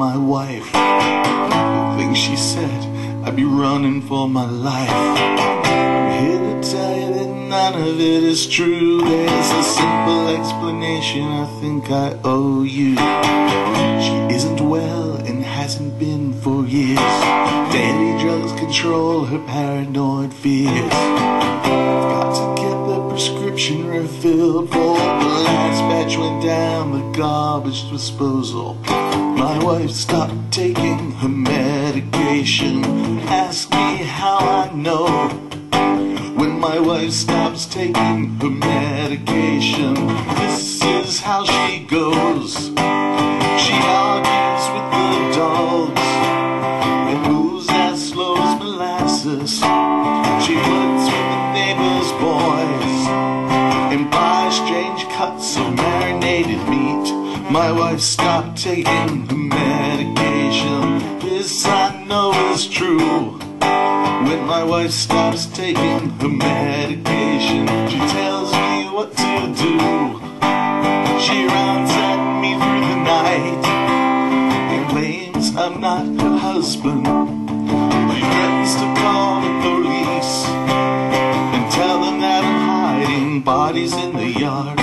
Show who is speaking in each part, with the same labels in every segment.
Speaker 1: my wife. The things she said, I'd be running for my life. I'm here to tell you that none of it is true. There's a simple explanation I think I owe you. She isn't well and hasn't been for years. Daily drugs control her paranoid fears. Got to get the prescription refilled for the last batch went down the garbage disposal. My wife stopped taking her medication. Ask me how I know. When my wife stops taking her medication, this is how she goes. She argues with the dogs and moves as slow as molasses. She flirts with the neighbor's boys and buys strange cuts of marinated meat. My wife stopped taking her medication. This I know is true. When my wife stops taking her medication, she tells me what to do. She runs at me through the night and claims I'm not her husband. She threatens to call the police and tell them that I'm hiding bodies in the yard.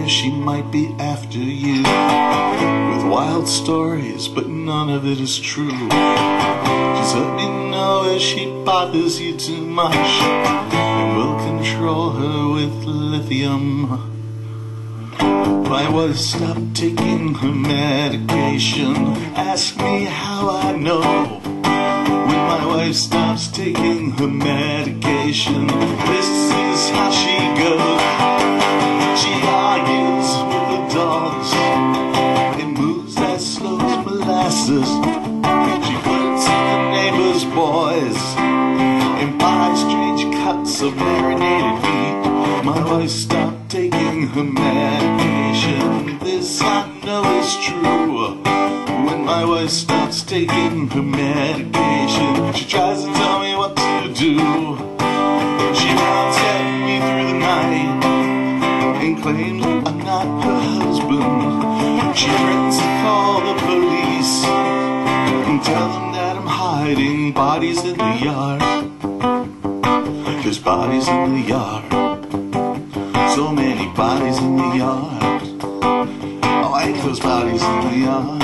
Speaker 1: She might be after you with wild stories, but none of it is true. Just let me know if she bothers you too much, and we'll control her with lithium. My wife stopped taking her medication. Ask me how I know. When my wife stops taking her medication, this is how she goes. She argues with the dogs and moves as slow as molasses. She flirts with the neighbor's boys and buys strange cuts of marinated meat. My wife stopped taking her medication. This I know is true. When my wife stops taking her medication, she tries to tell me what to do. She runs at me through the night and claims I'm not her husband. She threatens to call the police and tell them that I'm hiding bodies in the yard. There's bodies in the yard, so many bodies in the yard. Oh, I hate those bodies in the yard.